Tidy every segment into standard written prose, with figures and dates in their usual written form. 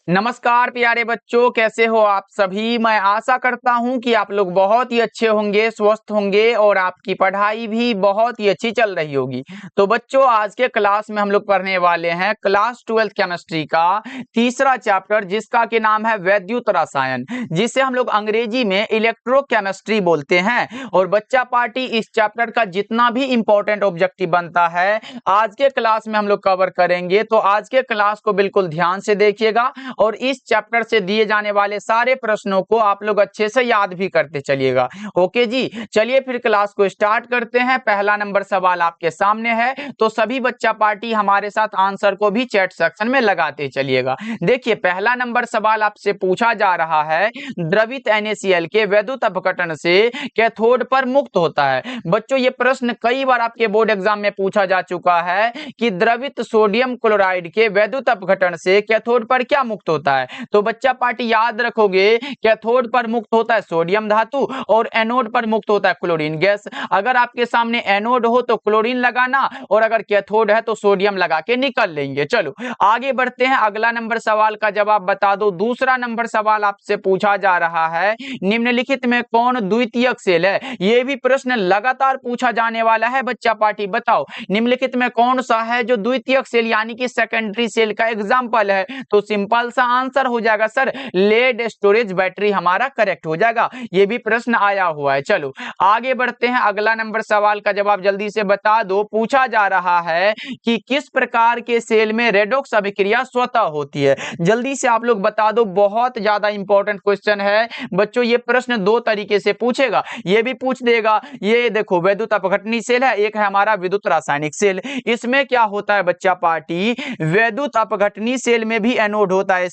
नमस्कार प्यारे बच्चों, कैसे हो आप सभी। मैं आशा करता हूं कि आप लोग बहुत ही अच्छे होंगे, स्वस्थ होंगे और आपकी पढ़ाई भी बहुत ही अच्छी चल रही होगी। तो बच्चों, आज के क्लास में हम लोग पढ़ने वाले हैं क्लास 12 केमिस्ट्री का तीसरा चैप्टर, जिसका के नाम है वैद्युत रसायन, जिसे हम लोग अंग्रेजी में इलेक्ट्रोकेमिस्ट्री बोलते हैं। और बच्चा पार्टी, इस चैप्टर का जितना भी इंपॉर्टेंट ऑब्जेक्टिव बनता है आज के क्लास में हम लोग कवर करेंगे। तो आज के क्लास को बिल्कुल ध्यान से देखिएगा और इस चैप्टर से दिए जाने वाले सारे प्रश्नों को आप लोग अच्छे से याद भी करते चलिएगा। ओके जी, चलिए फिर क्लास को स्टार्ट करते हैं। पहला नंबर सवाल आपके सामने है, तो सभी बच्चा पार्टी हमारे साथ आंसर को भी चैट सेक्शन में लगाते चलिएगा। देखिए, पहला नंबर सवाल आपसे पूछा जा रहा है, द्रवित NaCl के वैद्युत अपघटन से कैथोड पर मुक्त होता है। बच्चों, ये प्रश्न कई बार आपके बोर्ड एग्जाम में पूछा जा चुका है कि द्रवित सोडियम क्लोराइड के वैद्युत अपघटन से कैथोड पर क्या मुक्त होता है। तो बच्चा पार्टी याद रखोगे, कैथोड पर मुक्त होता है सोडियम धातु और एनोड पर मुक्त होता है क्लोरीन गैस। अगर आपके सामने एनोड हो तो क्लोरीन लगाना, और अगर कैथोड है तो सोडियम लगा के निकल लेंगे। चलो आगे बढ़ते हैं, अगला नंबर सवाल का जवाब बता दो। दूसरा नंबर सवाल आपसे पूछा जा रहा है, निम्नलिखित में कौन द्वितीयक सेल है। यह भी प्रश्न लगातार पूछा जाने वाला है। बच्चा पार्टी बताओ, निम्नलिखित में कौन सा है जो द्वितीयक सेल यानी कि सेकेंडरी सेल का एग्जांपल है। तो सिंपल सा आंसर हो जाएगा सर, लेड स्टोरेज बैटरी हमारा करेक्ट हो जाएगा। ये भी प्रश्न आया हुआ है। चलो आगे बढ़ते हैं, अगला नंबर सवाल का जवाब जल्दी से बता दो। पूछा जा रहा है कि किस प्रकार के सेल में रेडॉक्स अभिक्रिया स्वतः होती है। जल्दी से आप लोग बता दो, बहुत ज्यादा इंपॉर्टेंट क्वेश्चन है बच्चों। ये प्रश्न दो तरीके से पूछेगा, ये भी पूछ देगा। ये देखो, वैद्युत अपघटनी सेल है, एक है हमारा विद्युत रासायनिक सेल। इसमें क्या होता है बच्चा पार्टी, वैद्युत अपघटनी सेल में भी एनोड होता है,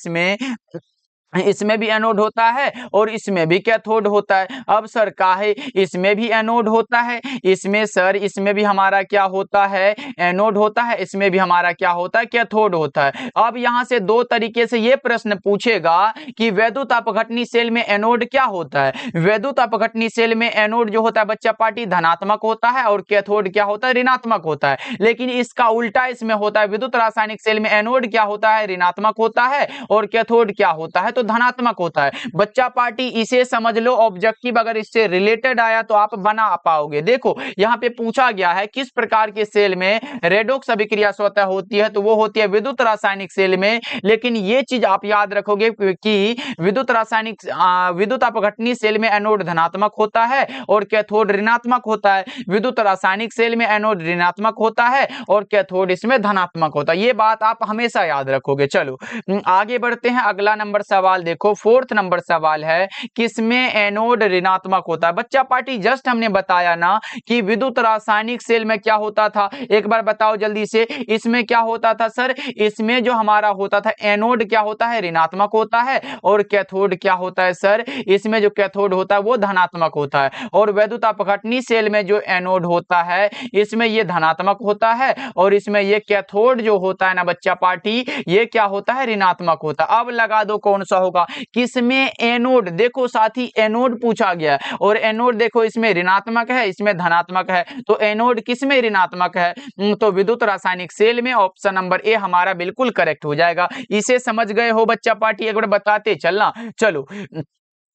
इसमें भी एनोड होता है और इसमें भी कैथोड होता है। अब सर काहे इसमें भी एनोड होता है, इसमें सर इसमें भी हमारा क्या होता है, एनोड होता है, इसमें भी हमारा क्या होता है, कैथोड होता है। अब यहां से दो तरीके से ये प्रश्न पूछेगा कि वैद्युत अपघटनी सेल में एनोड क्या होता है। वैद्युत अपघटनी सेल में एनोड जो होता है बच्चा पार्टी धनात्मक होता है और कैथोड क्या होता है, ऋणात्मक होता है। लेकिन इसका उल्टा इसमें होता है, विद्युत रासायनिक सेल में एनोड क्या होता है, ऋणात्मक होता है और कैथोड क्या होता है, तो धनात्मक होता है। बच्चा पार्टी इसे समझ लो, ऑब्जेक्टिव अगर इससे रिलेटेड आया तो आप बना पाओगे। देखो यहां पे पूछा गया है किस प्रकार के सेल में रेडॉक्स अभिक्रिया स्वतः होती है, तो वो होती है विद्युत रासायनिक सेल में। लेकिन ये चीज आप याद रखोगे कि विद्युत अपघटनी सेल में एनोड धनात्मक होता है और कैथोड ऋणात्मक होता है। विद्युत रासायनिक सेल में एनोड ऋणात्मक होता है और कैथोड इसमें धनात्मक होता है। ये बात आप हमेशा याद रखोगे। चलो आगे बढ़ते हैं, अगला नंबर सवाल देखो, फोर्थ नंबर सवाल है, किसमें एनोड ऋणात्मक होता है। बच्चा पार्टी जस्ट हमने बताया ना कि विद्युत रासायनिक सेल में क्या होता था, एक बार बताओ जल्दी से। इसमें क्या होता था सर, इसमें जो हमारा होता था एनोड क्या होता है, ऋणात्मक होता है और कैथोड क्या होता है सर, इसमें जो कैथोड होता है वो धनात्मक होता है। और वैद्युत अपघटनी सेल में जो एनोड होता है इसमें ये धनात्मक होता है और इसमें ये कैथोड जो होता है ना बच्चा पार्टी, ये क्या होता है, ऋणात्मक होता है। अब लगा दो कौन सा होगा, किसमें एनोड। देखो साथी, एनोड पूछा गया और एनोड देखो इसमें ऋणात्मक है, इसमें धनात्मक है, तो एनोड किसमें ऋणात्मक है, तो विद्युत रासायनिक सेल में। ऑप्शन नंबर ए हमारा बिल्कुल करेक्ट हो जाएगा। इसे समझ गए हो बच्चा पार्टी, एक बार बताते चलना। चलो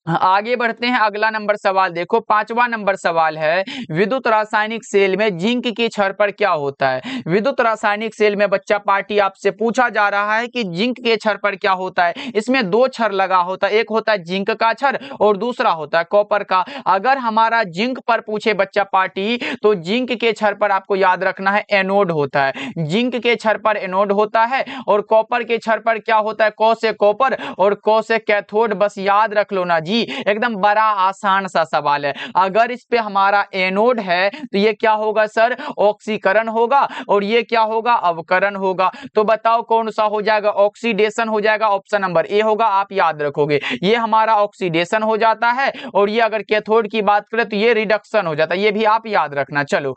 आगे बढ़ते हैं, अगला नंबर सवाल देखो, पांचवा नंबर सवाल है, विद्युत रासायनिक सेल में जिंक की छड़ पर क्या होता है। विद्युत रासायनिक सेल में बच्चा पार्टी आपसे पूछा जा रहा है कि जिंक के छड़ पर क्या होता है। इसमें दो छड़ लगा होता है, एक होता है जिंक का छड़ और दूसरा होता है कॉपर का। अगर हमारा जिंक पर पूछे बच्चा पार्टी, तो जिंक के छड़ पर आपको याद रखना है एनोड होता है। जिंक के छड़ पर एनोड होता है और कॉपर के छड़ पर क्या होता है, कौ से कॉपर और कौ से कैथोड। बस याद रख लो ना जी, एकदम बड़ा आसान सा सवाल है। अगर इस पे हमारा एनोड है तो ये क्या होगा सर, ऑक्सीकरण होगा और ये क्या होगा, अवकरण होगा। तो बताओ कौन सा हो जाएगा, ऑक्सीडेशन हो जाएगा। ऑप्शन नंबर ए होगा, आप याद रखोगे। ये हमारा ऑक्सीडेशन हो जाता है और ये अगर कैथोड की बात करें तो ये रिडक्शन हो जाता है, ये भी आप याद रखना। चलो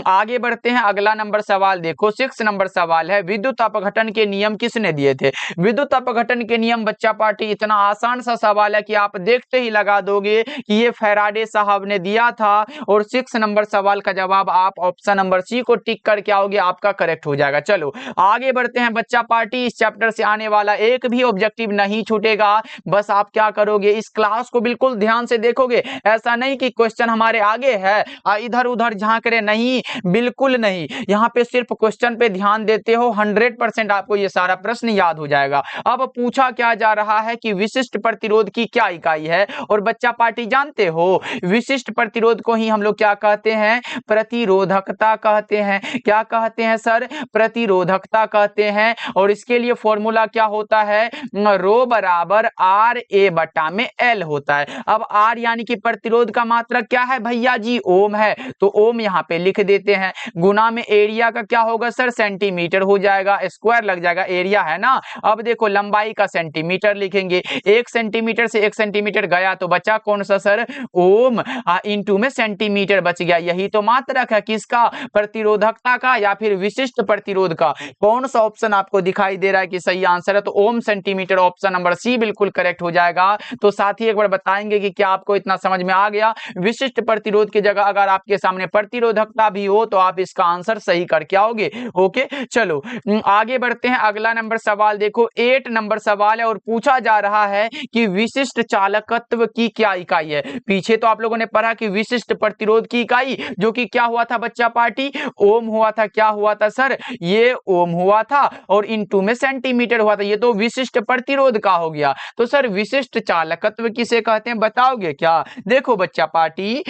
आगे बढ़ते हैं, अगला नंबर सवाल देखो, 6 नंबर सवाल है, विद्युत अपघटन के नियम किसने दिए थे। विद्युत अपघटन के नियम बच्चा पार्टी इतना आसान सा सवाल है कि आप देख देखते ही लगा दोगे कि ये फैराडे साहब ने दिया था और 6 नंबर सवाल का जवाब आप ऑप्शन नंबर सी को टिक करके आओगे, आपका करेक्ट हो जाएगा। चलो आगे बढ़ते हैं बच्चा पार्टी। इस चैप्टर से आने वाला एक भी ऑब्जेक्टिव नहीं छूटेगा। बस आप क्या करोगे, इस क्लास को बिल्कुल ध्यान से देखोगे। ऐसा नहीं कि क्वेश्चन हमारे आगे है इधर उधर झांक रहे, नहीं, बिल्कुल नहीं। यहाँ पे सिर्फ क्वेश्चन पे ध्यान देते हो, 100% आपको ये सारा प्रश्न याद हो जाएगा। अब पूछा क्या जा रहा है कि विशिष्ट प्रतिरोध की क्या इकाई है, और बच्चा पार्टी जानते हो विशिष्ट प्रतिरोध को ही हम लोग क्या कहते हैं, प्रतिरोधकता कहते हैं। क्या कहते हैं सर, प्रतिरोधकता कहते हैं। और इसके लिए फॉर्मूला क्या होता है, रो बराबर आर ए बटा में एल होता है। अब आर यानी कि प्रतिरोध का मात्रक क्या है भैया जी, ओम है, तो ओम यहाँ पे लिख देते हैं। गुना में एरिया का क्या होगा सर, सेंटीमीटर हो जाएगा, स्क्वायर लग जाएगा, एरिया है ना। अब देखो लंबाई का सेंटीमीटर लिखेंगे, 1 सेंटीमीटर से 1 सेंटीमीटर गया तो बचा कौन सा सर, ओम, इंटू में सेंटीमीटर बच गया। यही तो मात्रक है किसका, प्रतिरोधकता का या फिर विशिष्ट प्रतिरोध का। कौन सा ऑप्शन आपको दिखाई दे रहा है कि सही आंसर है, तो ओम सेंटीमीटर, ऑप्शन नंबर सी बिल्कुल करेक्ट हो जाएगा। तो साथ ही एक बार बताएंगे कि क्या आपको इतना समझ में आ गया। विशिष्ट प्रतिरोध की जगह अगर आपके सामने प्रतिरोधकता भी हो तो आप इसका आंसर सही करके आओगे। ओके चलो आगे बढ़ते हैं। अगला नंबर सवाल देखो, 8 नंबर सवाल है और पूछा जा रहा है कि विशिष्ट चालकत्व की क्या इकाई है। पीछे तो आप लोगों ने पढ़ा कि विशिष्ट प्रतिरोध की इकाई जो कि क्या हुआ था बच्चा पार्टी, ओम हुआ था। क्या हुआ था सर, ये ओम हुआ था और इनटू में सेंटीमीटर हुआ था। ये तो विशिष्ट प्रतिरोध का हो गया। तो सर विशिष्ट चालकत्व किसे कहते हैं बताओगे क्या। देखो बच्चा पार्टी,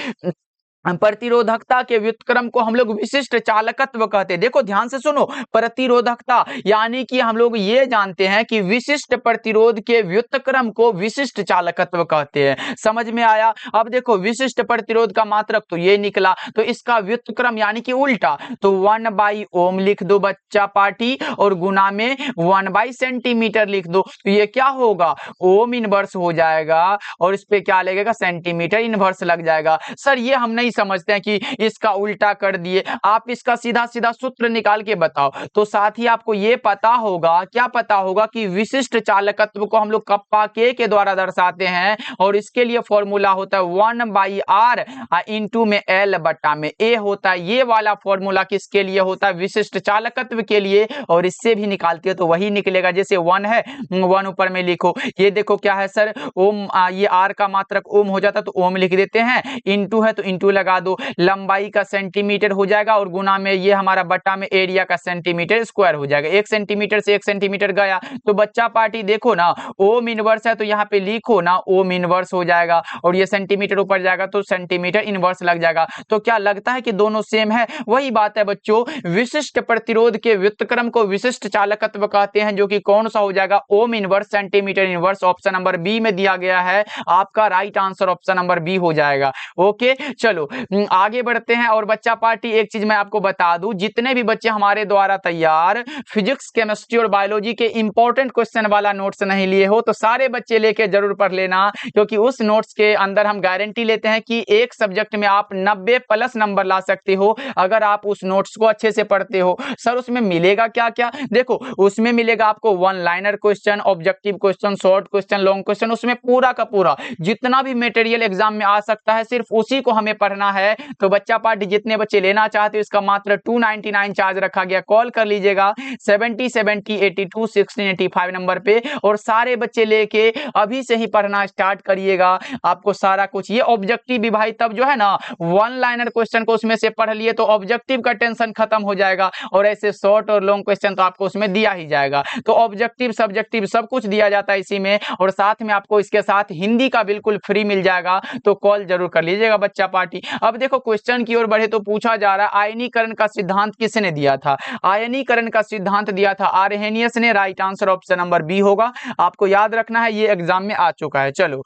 प्रतिरोधकता के व्युत्क्रम को हम लोग विशिष्ट चालकत्व कहते हैं। देखो ध्यान से सुनो, प्रतिरोधकता यानी कि हम लोग ये जानते हैं कि विशिष्ट प्रतिरोध के व्युत्क्रम को विशिष्ट चालकत्व कहते हैं। समझ में आया। अब देखो विशिष्ट प्रतिरोध का मात्रक तो ये निकला, तो इसका व्युत्क्रम यानी कि उल्टा, तो 1/ओम लिख दो बच्चा पार्टी और गुना में 1/सेंटीमीटर लिख दो। तो ये क्या होगा, ओम इनवर्स हो जाएगा और इस पे क्या लगेगा, सेंटीमीटर इनवर्स लग जाएगा। सर ये हम नहीं समझते हैं कि इसका उल्टा कर दिए, आप इसका सीधा सीधा सूत्र निकाल के बताओ। तो साथ ही आपको ये पता होगा, क्या पता होगा कि विशिष्ट चालकत्व को हम लोग कप्पा के द्वारा दर्शाते हैं और इसके लिए फॉर्मूला होता है 1/r इंटू में एल बटा में ए होता है। ये वाला फॉर्मूला किसके लिए होता है, विशिष्ट चालकत्व के लिए। और इससे भी निकालते हो तो वही निकलेगा, जैसे 1 है 1 ऊपर में लिखो। ये देखो क्या है सर, ओम, ये आर का मात्रक ओम हो जाता तो ओम लिख देते हैं, इंटू है तो इंटू लगा दो, लंबाई का सेंटीमीटर हो जाएगा और गुना में ये हमारा बटा में एरिया का सेंटीमीटर स्क्वायर हो जाएगा। 1 सेंटीमीटर से 1 सेंटीमीटर गया तो बच्चा पार्टी देखो ना, ओम इनवर्स है तो यहाँ पे लिखो ना ओम इनवर्स हो जाएगा और ये सेंटीमीटर ऊपर जाएगा तो सेंटीमीटर इनवर्स लग जाएगा। तो क्या लगता है कि दोनों सेम है। वही बात है बच्चों, विशिष्ट प्रतिरोध के व्युत्क्रम को विशिष्ट चालकत्व कहते हैं, जो कि कौन सा हो जाएगा, ohm inverse centimetre inverse. Option number B में दिया गया है, आपका right answer option number B हो जाएगा। ओके चलो आगे बढ़ते हैं। और बच्चा पार्टी एक चीज मैं आपको बता दूं, जितने भी बच्चे हमारे द्वारा तैयार फिजिक्स केमिस्ट्री और बायोलॉजी के इंपॉर्टेंट क्वेश्चन वाला नोट्स नहीं लिए हो तो सारे बच्चे लेके जरूर पढ़ लेना, क्योंकि उस नोट्स के अंदर हम गारंटी लेते हैं कि एक सब्जेक्ट में आप 90+ नंबर ला सकते हो अगर आप उस नोट्स को अच्छे से पढ़ते हो। सर उसमें मिलेगा क्या क्या, देखो उसमें मिलेगा आपको 1 liner question, objective question, short question, long question, उसमें पूरा का पूरा जितना भी मटेरियल एग्जाम में आ सकता है सिर्फ उसी को हमें पढ़ना है। तो बच्चा पार्टी जितने बच्चे लेना चाहते हो इसका मात्र 299 चार्ज रखा गया, कॉल कर लीजिएगा 7070821685 नंबर पे और सारे बच्चे लेके अभी से ही पढ़ना स्टार्ट करिएगा। आपको सारा कुछ, ये ऑब्जेक्टिव भी भाई तब जो है ना 1 लाइनर क्वेश्चन को उसमें से पढ़ लिए तो ऑब्जेक्टिव का टेंशन खत्म हो जाएगा और ऐसे शॉर्ट और लॉन्ग क्वेश्चन तो आपको उसमें दिया ही जाएगा। तो ऑब्जेक्टिव सब्जेक्टिव सब कुछ दिया जाता है इसी में, और साथ में आपको इसके साथ हिंदी का बिल्कुल फ्री मिल जाएगा। तो कॉल जरूर कर लीजिएगा बच्चा पार्टी। अब देखो क्वेश्चन की ओर बढ़े तो पूछा जा रहा है आयनीकरण का सिद्धांत किसने दिया था। आयनीकरण का सिद्धांत दिया था आर्हेनियस ने। Right answer option number B होगा। आपको याद रखना है, ये एग्जाम में आ चुका है। चलो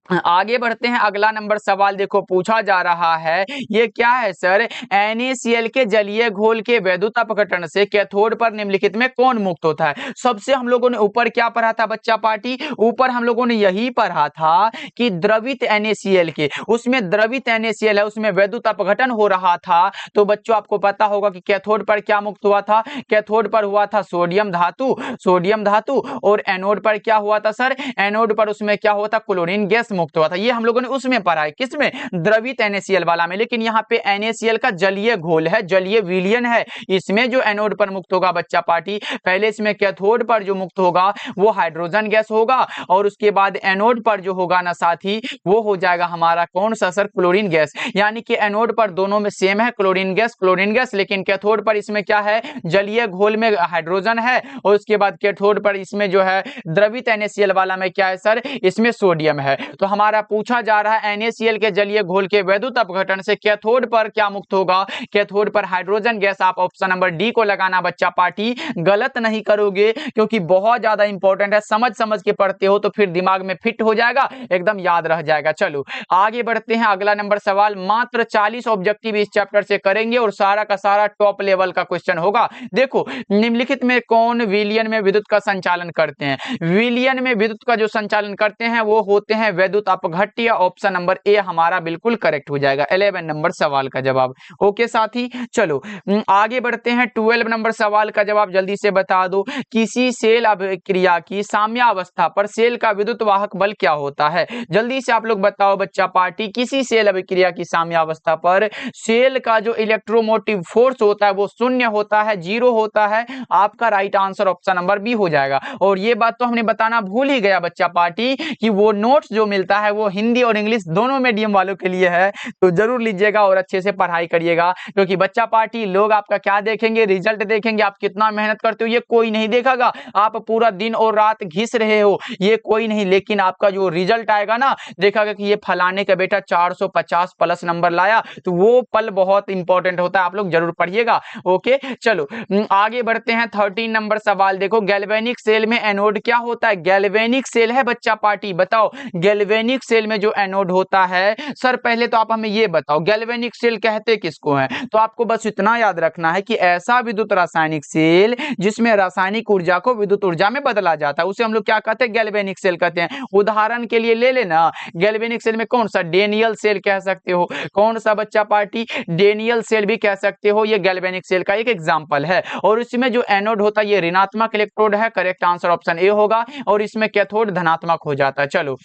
आगे बढ़ते हैं, अगला नंबर सवाल देखो पूछा जा रहा है, ये क्या है सर? NaCl के जलीय घोल के वैद्युत अपघटन से कैथोड पर निम्नलिखित में कौन मुक्त होता है? सबसे हम लोगों ने ऊपर क्या पढ़ा था बच्चा पार्टी? ऊपर हम लोगों ने यही पढ़ा था कि द्रवित NaCl के, उसमें द्रवित NaCl है, उसमें वैद्युत अपघटन हो रहा था। तो बच्चों आपको पता होगा कि कैथोड पर क्या मुक्त हुआ था? कैथोड पर हुआ था सोडियम धातु, और एनोड पर क्या हुआ था सर? एनोड पर उसमें क्या हुआ था? क्लोरीन गैस मुक्त हुआ था। ये हम लोगों ने उसमें पढ़ा है, किसमें? द्रवित NaCl वाला में। लेकिन यहाँ पे NaCl का जलीय घोल है, जलीय विलयन है, इसमें जो एनोड पर मुक्त होगा बच्चा पार्टी, पहले इसमें कैथोड पर जो मुक्त होगा वो हाइड्रोजन गैस होगा, और उसके बाद एनोड पर जो होगा ना साथी, वो हो जाएगा हमारा कौन सा सर? Chlorine gas. यानी कि एनोड पर दोनों में सेम है क्लोरीन गैस, लेकिन कैथोड पर इसमें क्या है? जलीय घोल में हाइड्रोजन है, और उसके बाद कैथोड पर इसमें जो है द्रवित NaCl वाला में क्या है सर? इसमें सोडियम है। तो हमारा पूछा जा रहा है NaCl के जलीय घोल के वैद्युत अपघटन से कैथोड पर क्या मुक्त होगा? कैथोड पर हाइड्रोजन गैस। आप ऑप्शन नंबर डी को लगाना बच्चा पार्टी, गलत नहीं करोगे, क्योंकि बहुत ज्यादा इंपॉर्टेंट है, समझ के पढ़ते हो तो फिर दिमाग में फिट हो जाएगा, एकदम याद रह जाएगा। चलो आगे बढ़ते हैं, अगला नंबर सवाल मात्र 40 ऑब्जेक्टिव इस चैप्टर से करेंगे और सारा का सारा टॉप लेवल का क्वेश्चन होगा। देखो निम्नलिखित में कौन विलयन में विद्युत का संचालन करते हैं? विलयन में विद्युत का जो संचालन करते हैं वो होते हैं वैद्युत अपघट्य। ऑप्शन नंबर ए हमारा बिल्कुल करेक्ट हो जाएगा 11 नंबर सवाल का जवाब। ओके साथी, चलो आगे बढ़ते हैं। 12 नंबर सवाल का जवाब जल्दी से बता दो। किसी सेल अभिक्रिया की साम्यावस्था पर सेल का विद्युत वाहक बल क्या होता है? जल्दी से आप लोग बताओ बच्चा पार्टी, किसी सेल अभिक्रिया की साम्यावस्था पर सेल का जो इलेक्ट्रोमोटिव फोर्स होता है वो शून्य होता है, 0 होता है। आपका right answer option number B हो जाएगा। और ये बात तो हमने बताना भूल ही गया बच्चा पार्टी कि वो नोट्स जो मिलता है वो हिंदी और इंग्लिश दोनों मीडियम वालों के लिए है, तो जरूर लीजिएगा और अच्छे से पढ़ाई करिएगा, क्योंकि बच्चा पार्टी लोग आपका क्या देखेंगे? रिजल्ट देखेंगे, आप कितना मेहनत करते हो ये कोई नहीं देखेगा। आप पूरा दिन और रात घिस रहे हो ये कोई नहीं, लेकिन आपका जो रिजल्ट आएगा ना, देखेगा कि ये फलाने का बेटा 450 प्लस नंबर लाया, तो वो पल बहुत इंपॉर्टेंट होता है। आप लोग जरूर पढ़िएगा। ओके चलो आगे बढ़ते हैं। 13 नंबर सवाल देखो, गैल्वेनिक सेल में एनोड क्या होता है? गैल्वेनिक सेल है बच्चा पार्टी, बताओ गैल्वेनिक सेल में जो एनोड होता है सर, पहले तो आप हमें ये बताओ गैल्वेनिक सेल कहते किसको हैं? तो आपको बस इतना याद रखना है कि ऐसा विद्युत रासायनिक सेल जिसमें रासायनिक ऊर्जा को विद्युत ऊर्जा में बदला जाता है, उसे हम लोग क्या कहते हैं? गैल्वेनिक सेल कहते हैं। उदाहरण के लिए ले लेना, गैल्वेनिक सेल में कौन सा? डेनियल सेल कह सकते हो। कौन सा बच्चा पार्टी? डेनियल सेल भी कह सकते हो। ये गैल्वेनिक सेल का एक एग्जांपल है। और इसमें जो एनोड होता है ये ऋणात्मक इलेक्ट्रोड है, करेक्ट आंसर ऑप्शन ए होगा। और इसमें कैथोड धनात्मक हो जाता है। चलो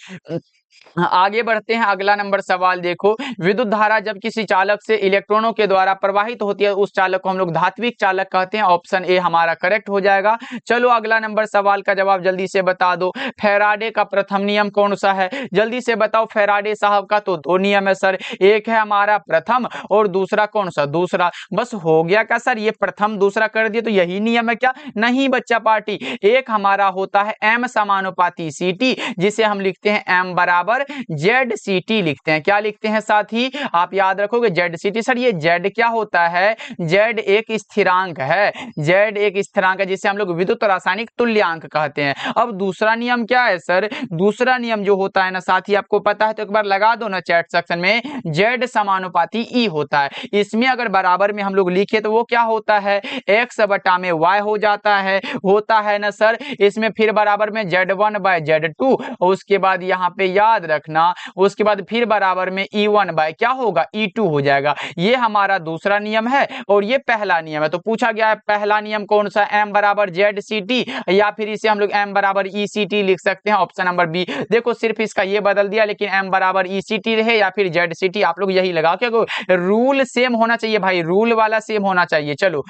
आगे बढ़ते हैं, अगला नंबर सवाल देखो, विद्युत धारा जब किसी चालक से इलेक्ट्रॉनों के द्वारा प्रवाहित होती है उस चालक को हम लोग धात्विक चालक कहते हैं। ऑप्शन ए हमारा करेक्ट हो जाएगा। चलो अगला नंबर सवाल का जवाब जल्दी से बता दो। फैराडे का प्रथम नियम कौन सा है? जल्दी से बताओ फैराडे साहब का। तो दो नियम है सर, एक है हमारा प्रथम और दूसरा कौन सा? दूसरा। बस हो गया क्या सर? ये प्रथम दूसरा कर दिए तो यही नियम है क्या? नहीं बच्चा पार्टी, एक हमारा होता है एम समानुपाती सीटी, जिसे हम लिखते हैं एम बराबर जेड सीटी लिखते हैं। क्या लिखते हैं साथी? आप याद रखोगे जेड सीटी। सर ये जेड क्या होता है? जेड एक स्थिरांक है, जेड एक स्थिरांक है जिसे हम लोग विद्युत रासायनिक तुल्यांक कहते हैं। अब दूसरा नियम क्या है सर? दूसरा नियम जो होता है ना साथी, आपको पता है तो एक बार लगा दो ना चैट सेक्शन में, जेड समानुपाती ई होता है। इसमें अगर बराबर में हम लोग लिखे तो वो क्या होता है? एक्स बटा में वाई हो जाता है, होता है ना सर। इसमें फिर बराबर में Z1 बाय Z2, उसके बाद यहाँ पे याद रखना, उसके बाद फिर बराबर में E1 बाय क्या होगा? E2 हो जाएगा। ये हमारा दूसरा नियम है और ये पहला नियम है। तो पूछा गया है पहला नियम कौन सा? M बराबर ZCT, या फिर इसे हम लोग M बराबर ECT लिख सकते हैं। Option number B. देखो सिर्फ इसका ये बदल दिया, लेकिन M बराबर ECT रहे या फिर ZCT, आप लोग यही लगा के, रूल सेम होना चाहिए भाई, रूल वाला सेम होना चाहिए। चलो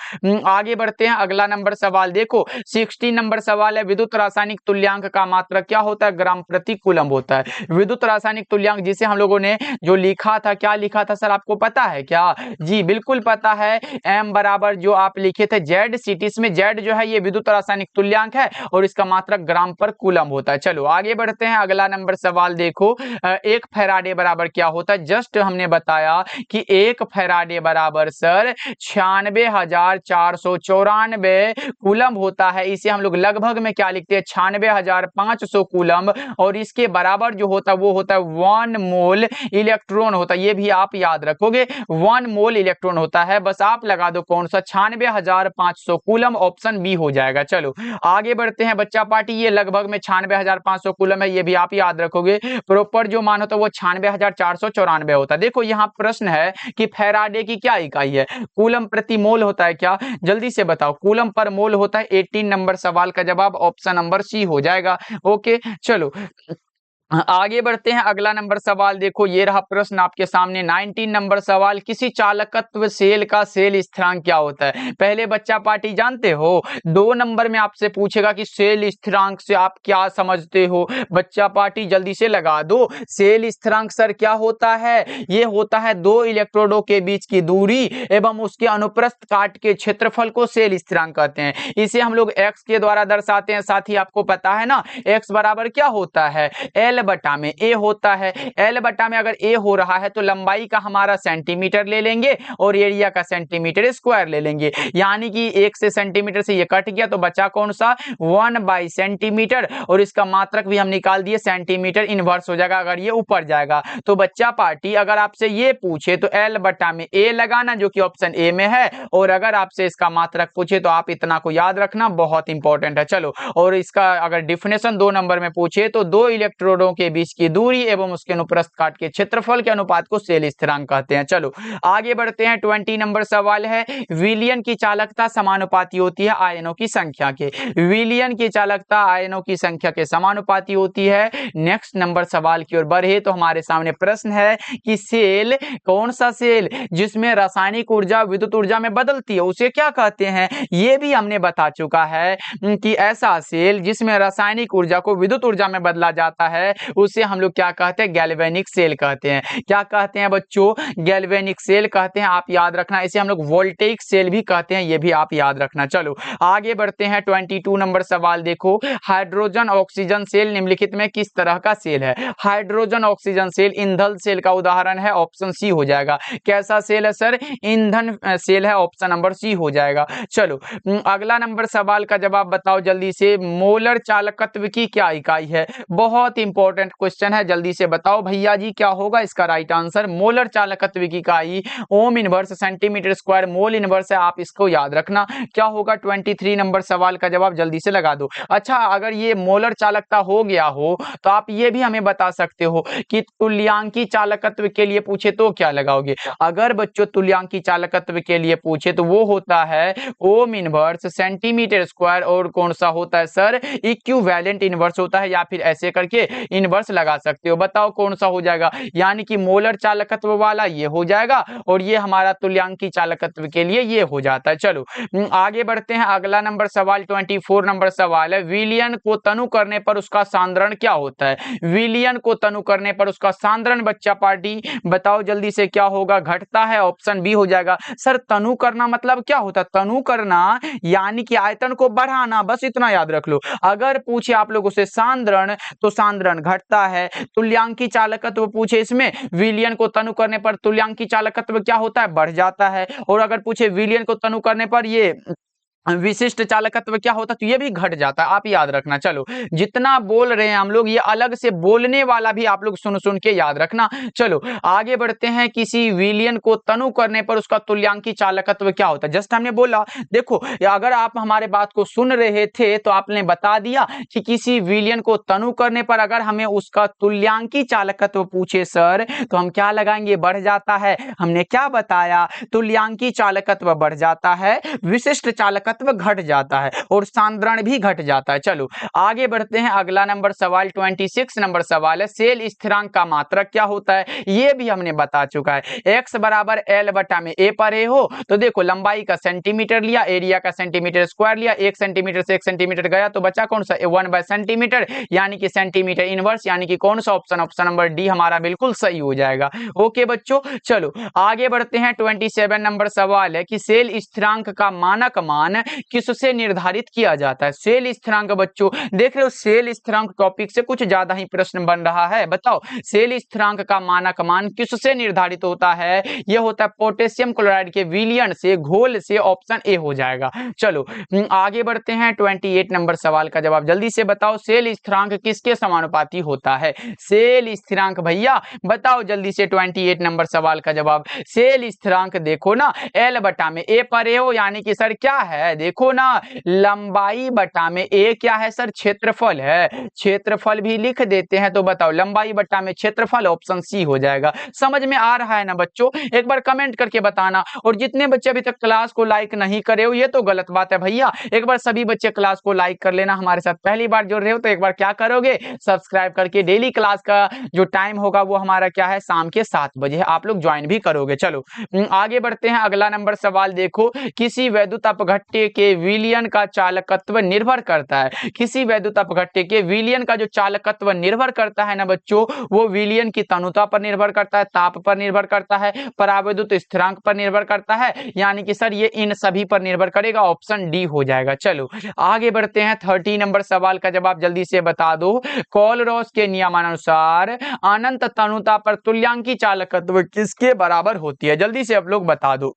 आगे बढ़ते हैं, अगला नंबर सवाल देखो, 16 नंबर सवाल है, विद्युत रासायनिक तुल्यांक का मात्रक क्या होता है? ग्राम प्रति कूलम होता है। विद्युत रासायनिक तुल्यांक जिसे हम लोगों ने जो लिखा था, क्या लिखा था सर? आपको पता है क्या? जी बिल्कुल पता है। M बराबर जो आप लिखे थे ZCT, इसमें Z जो है ये विद्युत रासायनिक तुल्यांक है और इसका मात्रक ग्राम पर कूलम होता है। चलो आगे बढ़ते हैं, अगला नंबर सवाल देखो, एक फैराडे बराबर क्या होता है? जस्ट हमने बताया कि एक फैराडे बराबर सर 96,494 कूलम होता है। इसे हम लोग लगभग में क्या लिखते हैं? 96,500 कूलम। और इसके बराबर जो होता होता है वो होता है 1 मोल इलेक्ट्रॉन होता है, ये भी आप याद रखोगे 1 मोल इलेक्ट्रॉन होता है। बस आप लगा दो कौन सा 96,500 कूलम, ऑप्शन बी हो जाएगा। चलो आगे बढ़ते हैं बच्चा पार्टी, ये लगभग में 96,500 कूलम है, ये भी आप याद रखोगे। प्रॉपर जो मान होता है वो 96,494 होता है। देखो यहाँ प्रश्न है कि फैराडे की क्या इकाई है, कूलम प्रति मोल होता है क्या, जल्दी से बताओ। कूलम पर मोल होता है। 18 नंबर सवाल का जवाब ऑप्शन नंबर सी हो जाएगा। ओके चलो आगे बढ़ते हैं। अगला नंबर सवाल देखो, ये रहा प्रश्न आपके सामने। 19 नंबर सवाल, किसी चालकत्व सेल का सेल स्थिरांक क्या होता है। पहले बच्चा पार्टी जानते हो 2 नंबर में आपसे पूछेगा कि सेल स्थिरांक से आप क्या समझते हो। बच्चा पार्टी जल्दी से लगा दो। सेल स्थिरांक सर क्या होता है, ये होता है 2 इलेक्ट्रोडों के बीच की दूरी एवं उसके अनुप्रस्थ काट के क्षेत्रफल को सेल स्थिरांक कहते हैं। इसे हम लोग एक्स के द्वारा दर्शाते हैं। साथ ही आपको पता है ना एक्स बराबर क्या होता है, एल बटा में ए होता है। एल बटा में अगर ए हो रहा है तो लंबाई का हमारा सेंटीमीटर ले लेंगे और एरिया का सेंटीमीटर स्क्वायर ले लेंगे, यानी कि 1 से सेंटीमीटर से ये कट गया तो बचा कौन सा 1 सेंटीमीटर, और इसका मात्रक भी हम निकाल दिए सेंटीमीटर इनवर्स हो जाएगा अगर ये ऊपर जाएगा। तो बच्चा पार्टी अगर आपसे ये पूछे तो एल बटा में ए लगाना जो कि ऑप्शन ए में है, और अगर आपसे इसका मात्रक पूछे तो आप इतना को याद रखना, बहुत इंपॉर्टेंट है। चलो और इसका अगर डिफिनेशन 2 नंबर में पूछे तो 2 इलेक्ट्रोडों के बीच की दूरी एवं उसके अनुप्रस्थ काट के क्षेत्रफल के अनुपात को सेल स्थिरांक कहते हैं। चलो आगे बढ़ते हैं। 20 नंबर सवाल है, विलियन की चालकता समानुपाती होती है आयनों की संख्या के। विलियन की चालकता आयनों की संख्या के समानुपाती होती है। नेक्स्ट नंबर सवाल की ओर बढ़े तो हमारे सामने प्रश्न है कि सेल, कौन सा सेल जिसमें रासायनिक ऊर्जा विद्युत ऊर्जा में बदलती है उसे क्या कहते हैं। ये भी हमने बता चुका है कि ऐसा सेल जिसमें रासायनिक ऊर्जा को विद्युत ऊर्जा में बदला जाता है उसे हम लोग क्या कहते हैं, गैल्वेनिक सेल कहते हैं। क्या कहते हैं बच्चों, गैल्वेनिक सेल कहते हैं, आप याद रखना। इसे हम लोग वोल्टेइक सेल भी कहते हैं, ये भी आप याद रखना। चलो आगे बढ़ते हैं। 22 नंबर सवाल देखो, हाइड्रोजन ऑक्सीजन सेल निम्नलिखित में किस तरह का सेल है। हाइड्रोजन ऑक्सीजन सेल ईंधन सेल का उदाहरण है, ऑप्शन सी हो जाएगा। कैसा सेल है सर, ईंधन सेल है, ऑप्शन नंबर सी हो जाएगा। चलो अगला नंबर सवाल का जवाब बताओ जल्दी से, मोलर चालकत्व की क्या इकाई है। बहुत इंपॉर्टेंट क्वेश्चन है, जल्दी से बताओ भैया जी क्या होगा इसका राइट आंसर। मोलर चालकत्व की इकाई ओम inverse centimetre square mole inverse है, आप इसको याद रखना। क्या होगा 23 नंबर सवाल का जवाब, जल्दी से लगा दो। अच्छा अगर ये मोलर चालकता हो गया हो तो आप ये भी हमें बता सकते हो कि तुल्यांकी चालकत्व के लिए पूछे तो क्या लगाओगे। अगर बच्चों तुल्यांकी चालकत्व के लिए पूछे तो वो होता है ओम इनवर्स सेंटीमीटर स्क्वायर, और कौन सा होता है सर, इक्विवेलेंट इनवर्स होता है, या फिर ऐसे करके इनवर्स लगा सकते हो। बताओ कौन सा हो जाएगा, यानी कि मोलर चालकत्व वाला ये हो जाएगा और ये हमारा तुल्यांकी चालकत्व के लिए ये हो जाता है। चलो आगे बढ़ते हैं। अगला नंबर सवाल 24 नंबर सवाल है, विलियन को तनु करने पर उसका सांद्रण क्या होता है। विलियन को तनु करने पर उसका सांद्रण बच्चा पार्टी बताओ जल्दी से क्या होगा, घटता है, ऑप्शन बी हो जाएगा। सर तनु करना मतलब क्या होता है, तनु करना यानी कि आयतन को बढ़ाना, बस इतना याद रख लो। अगर पूछे आप लोगों से सांद्रण तो सांद्रण घटता है। तुल्यांकी चालकत्व पूछे इसमें विलियन को तनु करने पर तुल्यांकी चालकत्व क्या होता है, बढ़ जाता है। और अगर पूछे विलियन को तनु करने पर ये विशिष्ट चालकत्व क्या होता है तो ये भी घट जाता है, आप याद रखना। चलो जितना बोल रहे हैं हम लोग ये अलग से बोलने वाला भी आप लोग सुन सुन के याद रखना। चलो आगे बढ़ते हैं। किसी विलियन को तनु करने पर उसका तुल्यांकी चालकत्व क्या होता है, जस्ट हमने बोला। देखो अगर आप हमारे बात को सुन रहे थे तो आपने बता दिया कि किसी विलियन को तनु करने पर अगर हमें उसका तुल्यांकी चालकत्व पूछे सर तो हम क्या लगाएंगे, बढ़ जाता है। हमने क्या बताया, तुल्यांकी चालकत्व बढ़ जाता है, विशिष्ट चालकत्व घट जाता है और सांद्रण भी घट जाता है। चलो आगे बढ़ते हैं। अगला नंबर सवाल 26 नंबर सवाल है, सेल स्थिरांक का मात्रक क्या होता है। ये भी हमने बता चुका है। x बराबर एल बटा में ए पर ए हो तो देखो लंबाई का सेंटीमीटर लिया, एरिया का सेंटीमीटर स्क्वायर लिया, 1 सेंटीमीटर से 1 सेंटीमीटर गया तो बचा कौन सा 1 सेंटीमीटर, यानी कि सेंटीमीटर इनवर्स, यानी कि कौन सा ऑप्शन, ऑप्शन नंबर डी हमारा बिल्कुल सही हो जाएगा। ओके बच्चों चलो आगे बढ़ते हैं। 27 नंबर सवाल है कि सेल स्थिरांक का मानक मान हैं किससे निर्धारित किया जाता है? शेल स्थिरांक बच्चों देख रहे हो, शेल स्थिरांक टॉपिक से कुछ ज्यादा ही प्रश्न बन रहा है। बताओ शेल स्थिरांक का मानक मान किससे निर्धारित होता है? यह होता है पोटेशियम क्लोराइड के विलयन से, घोल से। ऑप्शन ए हो जाएगा। चलो आगे बढ़ते हैं। 28 नंबर सवाल का जवाब जल्दी से बताओ। शेल स्थिरांक किसके समानुपाती होता है? शेल स्थिरांक भैया बताओ जल्दी से 28 नंबर सवाल का जवाब। शेल स्थिरांक देखो ना एल बटा में ए पर ए हो, यानी कि सर क्या है? देखो ना लंबाई बटा में ए क्या है सर? क्षेत्रफल है। क्षेत्रफल भी लिख देते हैं। तो बताओ लंबाई बटा में क्षेत्रफल, ऑप्शन सी हो जाएगा। समझ में आ रहा है ना बच्चों? एक बार कमेंट करके बताना। और जितने बच्चे अभी तक क्लास को लाइक नहीं करे हो ये तो गलत बात है भैया। एक बार सभी बच्चे क्लास को लाइक कर लेना। हमारे साथ पहली बार जुड़ रहे हो तो एक बार क्या करोगे? सब्सक्राइब करके डेली क्लास का जो टाइम होगा वो हमारा क्या है? शाम के 7 बजे आप लोग ज्वाइन भी करोगे। चलो आगे बढ़ते हैं। अगला नंबर सवाल देखो। किसी वैद्युत अपघट्य के विलयन का चालकत्व निर्भर करता है। किसी वैद्युत अपघट्य के विलयन का जो चालकत्व निर्भर करता है ना बच्चों, वो विलयन की तनुता पर निर्भर करता है, ताप पर निर्भर करता है, परावैद्युत स्थिरांक पर निर्भर करता है, यानी कि सर ये इन सभी पर निर्भर करेगा। ऑप्शन डी हो जाएगा। चलो आगे बढ़ते हैं। 30 नंबर सवाल का जवाब जल्दी से बता दो। कोलरॉस के नियमानुसार अनंत तनुता पर तुल्यांकी चालकत्व किसके बराबर होती है? जल्दी से आप लोग बता दो।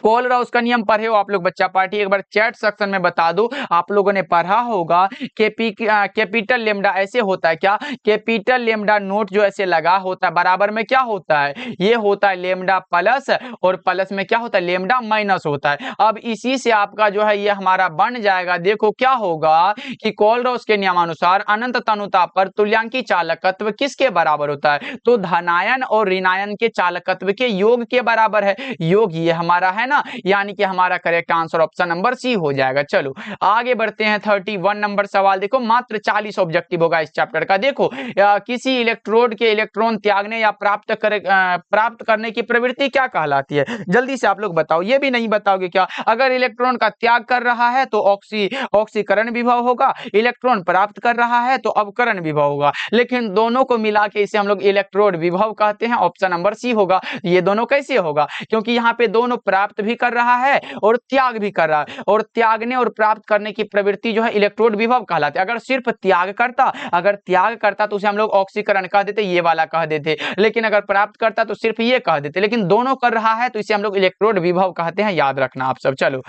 कोलरॉस का नियम पढ़े हो आप लोग बच्चा पार्टी? एक बार चैट सेक्शन में बता दो। आप लोगों ने पढ़ा होगा कैपिटल लेमडा ऐसे होता है क्या? कैपिटल लेमडा नोट जो ऐसे लगा होता है बराबर में क्या होता है? ये होता है लेमडा प्लस, और प्लस में क्या होता है? लेमडा माइनस होता है। अब इसी से आपका जो है ये हमारा बन जाएगा। देखो क्या होगा कि कोलरॉस के नियमानुसार अनंत तनुता पर तुल्यांकी चालकत्व किसके बराबर होता है? तो धनायन और ऋणायन के चालकत्व के योग के बराबर है। योग ये हमारा है ना, यानी कि हमारा correct answer option number C हो जाएगा। चलो आगे बढ़ते हैं। 31 नंबर सवाल देखो। मात्र 40 ऑब्जेक्टिव होगा इस चैप्टर का। देखो किसी इलेक्ट्रोड के इलेक्ट्रॉन त्यागने या प्राप्त करने की प्रवृत्ति क्या कहलाती है? जल्दी से आप लोग बताओ। ये भी नहीं बताओगे क्या? अगर इलेक्ट्रॉन का त्याग कर रहा है तो ऑक्सीकरण विभव होगा, इलेक्ट्रॉन प्राप्त कर रहा है तो अवकरण विभव होगा, लेकिन दोनों को मिला के इसे हम लोग इलेक्ट्रोड विभव कहते हैं। ऑप्शन नंबर सी होगा। ये दोनों कैसे होगा? क्योंकि यहाँ पे दोनों प्राप्त भी कर रहा है और त्याग भी कर रहा है, और त्यागने और प्राप्त करने की प्रवृत्ति जो है इलेक्ट्रोड विभव कहलाती है। अगर सिर्फ त्याग करता तो उसे हम लोग ऑक्सीकरण कह देते, ये वाला कह देते, लेकिन अगर प्राप्त करता तो सिर्फ ये कह देते, लेकिन दोनों कर रहा है तो इसे हम लोग इलेक्ट्रोड विभव कहते हैं। याद रखना आप सब। चलो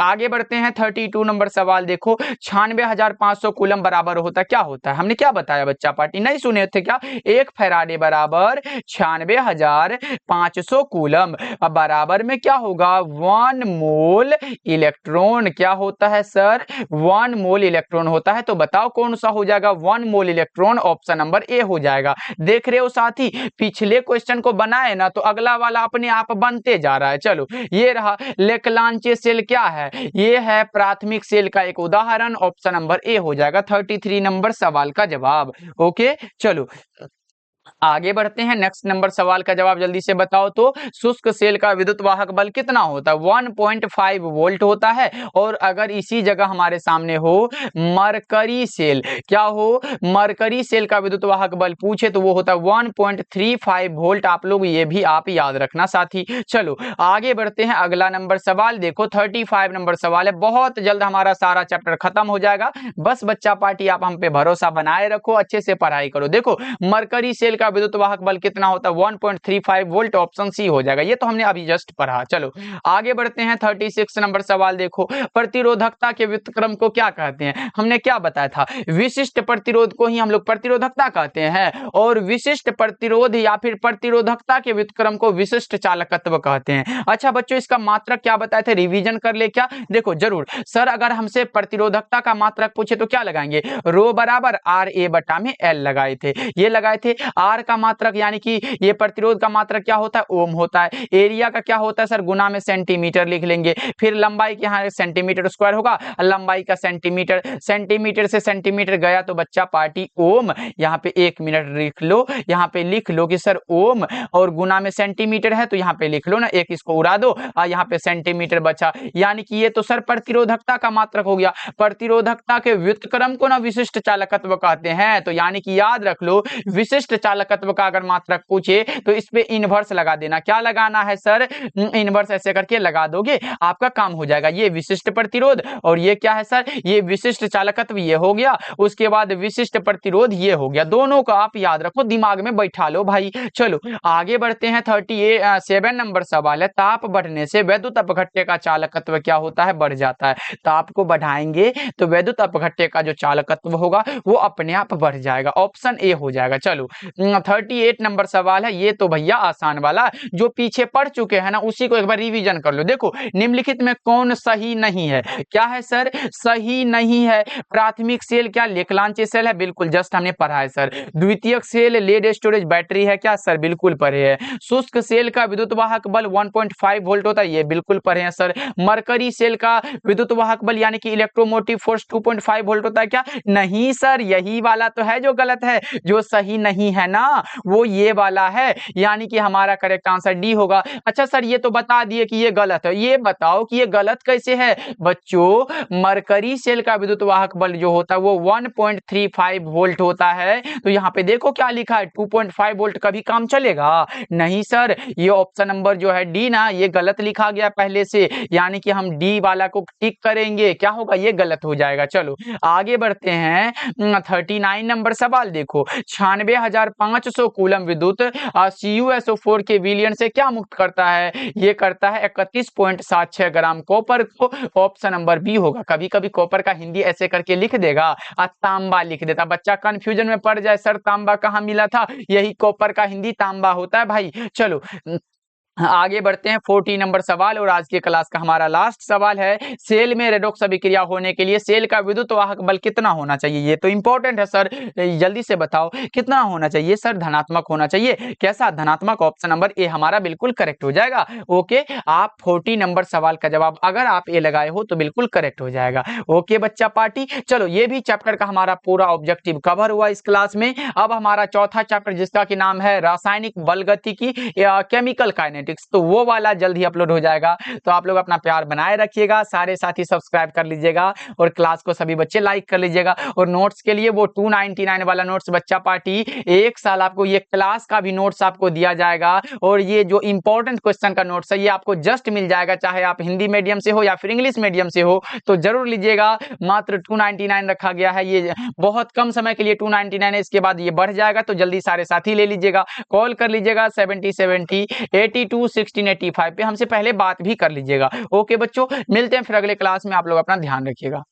आगे बढ़ते हैं। 32 नंबर सवाल देखो। 96,500 कूलम बराबर होता क्या होता है? हमने क्या बताया बच्चा पार्टी? नहीं सुने थे क्या? 1 फैराडे बराबर 96,500 कूलम। अब बराबर में क्या होगा? 1 मोल इलेक्ट्रॉन। क्या होता है सर? 1 मोल इलेक्ट्रॉन होता है। तो बताओ कौन सा हो जाएगा? 1 मोल इलेक्ट्रॉन। ऑप्शन नंबर ए हो जाएगा। देख रहे हो साथी, पिछले क्वेश्चन को बनाए ना तो अगला वाला अपने आप बनते जा रहा है। चलो ये रहा। लेक्लांचे सेल क्या है? ये है प्राथमिक सेल का एक उदाहरण। ऑप्शन नंबर ए हो जाएगा 33 नंबर सवाल का जवाब। ओके चलो आगे बढ़ते हैं। नेक्स्ट नंबर सवाल का जवाब जल्दी से बताओ तो। शुष्क सेल का विद्युत वाहक बल कितना होता है? 1.5 वोल्ट होता है। और अगर इसी जगह हमारे सामने हो मरकरी सेल, क्या हो? मरकरी सेल का विद्युत वाहक बल पूछे तो वो होता है 1.35 वोल्ट। आप लोग ये भी आप याद रखना साथी। चलो आगे बढ़ते हैं। अगला नंबर सवाल देखो। 35 नंबर सवाल है। बहुत जल्द हमारा सारा चैप्टर खत्म हो जाएगा। बस बच्चा पार्टी आप हम पे भरोसा बनाए रखो, अच्छे से पढ़ाई करो। देखो मरकरी सेल का विद्युत वाहक बल कितना होता है? 1.35 वोल्ट। ऑप्शन सी हो जाएगा। ये तो हमने अभी जस्ट पढ़ा। चलो आगे बढ़ते हैं। 36 नंबर सवाल देखो। प्रतिरोधकता के व्युत्क्रम को क्या कहते हैं? हमने क्या बताया था? विशिष्ट प्रतिरोध को ही हम लोग प्रतिरोधकता कहते हैं, और विशिष्ट प्रतिरोध या फिर प्रतिरोधकता के व्युत्क्रम को विशिष्ट चालकत्व कहते हैं। अच्छा बच्चों, इसका मात्रक क्या बताए थे? रिवीजन कर ले क्या? देखो जरूर सर, अगर हमसे प्रतिरोधकता का मात्रक पूछे तो क्या लगाएंगे? रो बराबर आर ए बटा में एल लगाए थे। ये लगाए थे। आर का मात्रक यानी कि ये प्रतिरोध का मात्रक क्या होता है? ओम होता है। एरिया का क्या होता है सर? गुना में सेंटीमीटर लिख लेंगे। फिर लंबाई के यहाँ सेंटीमीटर स्क्वायर होगा, लंबाई का सेंटीमीटर, सेंटीमीटर से सेंटीमीटर गया तो बच्चा पार्टी ओम। यहाँ पे 1 मिनट लिख लो, यहाँ पे लिख लो कि सर ओम, और गुना में सेंटीमीटर है तो यहाँ पे लिख लो ना, एक इसको उड़ा दो और यहाँ पे सेंटीमीटर बचा। यानी कि ये तो सर प्रतिरोधकता का मात्रक हो गया। प्रतिरोधकता के व्युत्क्रम को ना विशिष्ट चालकत्व कहते हैं। तो यानी कि याद रख लो, विशिष्ट चालक चालकत्व का अगर मात्रक पूछे तो इस पे इनवर्स लगा देना। क्या लगाना है सर? इनवर्स ऐसे करके लगा दोगे, आपका काम हो जाएगा। ये विशिष्ट प्रतिरोध और ये क्या है सर? ये विशिष्ट चालकत्व ये हो गया, उसके बाद विशिष्ट प्रतिरोध ये हो गया। दोनों का आप याद रखो, दिमाग में बैठा लो भाई। चलो आगे बढ़ते हैं। 37 नंबर सवाल है, ताप बढ़ने से वैद्युत अपघट्य का चालकत्व क्या होता है? बढ़ जाता है। ताप को बढ़ाएंगे तो वैद्युत अपघट्य का जो चालकत्व होगा वो अपने आप बढ़ जाएगा। ऑप्शन ए हो जाएगा। चलो 38 नंबर सवाल है, ये तो भैया आसान वाला, जो पीछे पढ़ चुके हैं ना उसी को एक बार रिवीजन कर लो। देखो निम्नलिखित में कौन सही नहीं है? क्या है सर? सही नहीं है। प्राथमिक सेल क्या लेखलांची सेल है? बिल्कुल, जस्ट हमने पढ़ा है सर। द्वितीयक सेल लेड स्टोरेज बैटरी है क्या? सर बिल्कुल पढ़े हैं। शुष्क सेल का विद्युत वाहक बल 1.5 वोल्ट होता है, ये बिल्कुल पढ़े हैं सर। मरकरी सेल का विद्युत वाहक बल यानी कि इलेक्ट्रोमोटिव फोर्स 2.5 वोल्ट होता है क्या? नहीं सर, यही वाला तो है जो गलत है। जो सही नहीं है ना वो ये वाला है, यानी कि हमारा करेक्ट आंसर डी होगा। अच्छा सर ये तो बता दिए कि ये गलत है, ये बताओ कि ये गलत कैसे है? बच्चों मरकरी सेल का विद्युत वाहक बल जो होता है वो 1.35 वोल्ट होता है। तो यहाँ पे देखो क्या लिखा है, 2.5 वोल्ट कभी काम चलेगा? नहीं सर, ये ऑप्शन नंबर जो है डी ना, ये गलत लिखा गया पहले से, यानी कि हम डी वाला को टिक करेंगे। क्या होगा? ये गलत हो जाएगा। चलो आगे बढ़ते हैं। 39 नंबर सवाल देखो, 96,500 कूलम विद्युत CuSO4 के विलयन से क्या मुक्त करता है? ये करता है 31.76 ग्राम कॉपर को। ऑप्शन नंबर बी होगा। कभी कभी कॉपर का हिंदी ऐसे करके लिख देगा और तांबा लिख देता, बच्चा कंफ्यूजन में पड़ जाए, सर तांबा कहाँ मिला था? यही कॉपर का हिंदी तांबा होता है भाई। चलो आगे बढ़ते हैं। 40 नंबर सवाल और आज के क्लास का हमारा लास्ट सवाल है, सेल में रेडॉक्स अभिक्रिया होने के लिए सेल का विद्युत वाहक बल कितना होना चाहिए? ये तो इंपॉर्टेंट है सर, जल्दी से बताओ कितना होना चाहिए? सर धनात्मक होना चाहिए। कैसा? धनात्मक। ऑप्शन नंबर ए हमारा बिल्कुल करेक्ट हो जाएगा। ओके, आप 40 नंबर सवाल का जवाब अगर आप ए लगाए हो तो बिल्कुल करेक्ट हो जाएगा। ओके बच्चा पार्टी, चलो ये भी चैप्टर का हमारा पूरा ऑब्जेक्टिव कवर हुआ इस क्लास में। अब हमारा चौथा चैप्टर जिसका की नाम है रासायनिक बल गतिकी या केमिकल काइनेटिक्स, तो वो वाला जल्द ही अपलोड हो जाएगा। तो आप लोग अपना प्यार बनाए रखिएगा, सारे साथी सब्सक्राइब कर लीजिएगा और क्लास को सभी बच्चे लाइक कर लीजिएगा। और नोट्स के लिए वो 299 वाला नोट्स बच्चा पार्टी, एक साल आपको ये क्लास का भी नोट्स आपको दिया जाएगा और ये जो इंपॉर्टेंट क्वेश्चन का नोट्स है ये आपको जस्ट मिल जाएगा, चाहे आप हिंदी मीडियम से हो या फिर इंग्लिश मीडियम से हो, तो जरूर लीजिएगा। मात्र 299 रखा गया है, ये बहुत कम समय के लिए 299 है, इसके बाद ये बढ़ जाएगा, तो जल्दी सारे साथी ले लीजिएगा। कॉल कर लीजिएगा 7070 82 1685 पे, हमसे पहले बात भी कर लीजिएगा। ओके बच्चों, मिलते हैं फिर अगले क्लास में, आप लोग अपना ध्यान रखिएगा।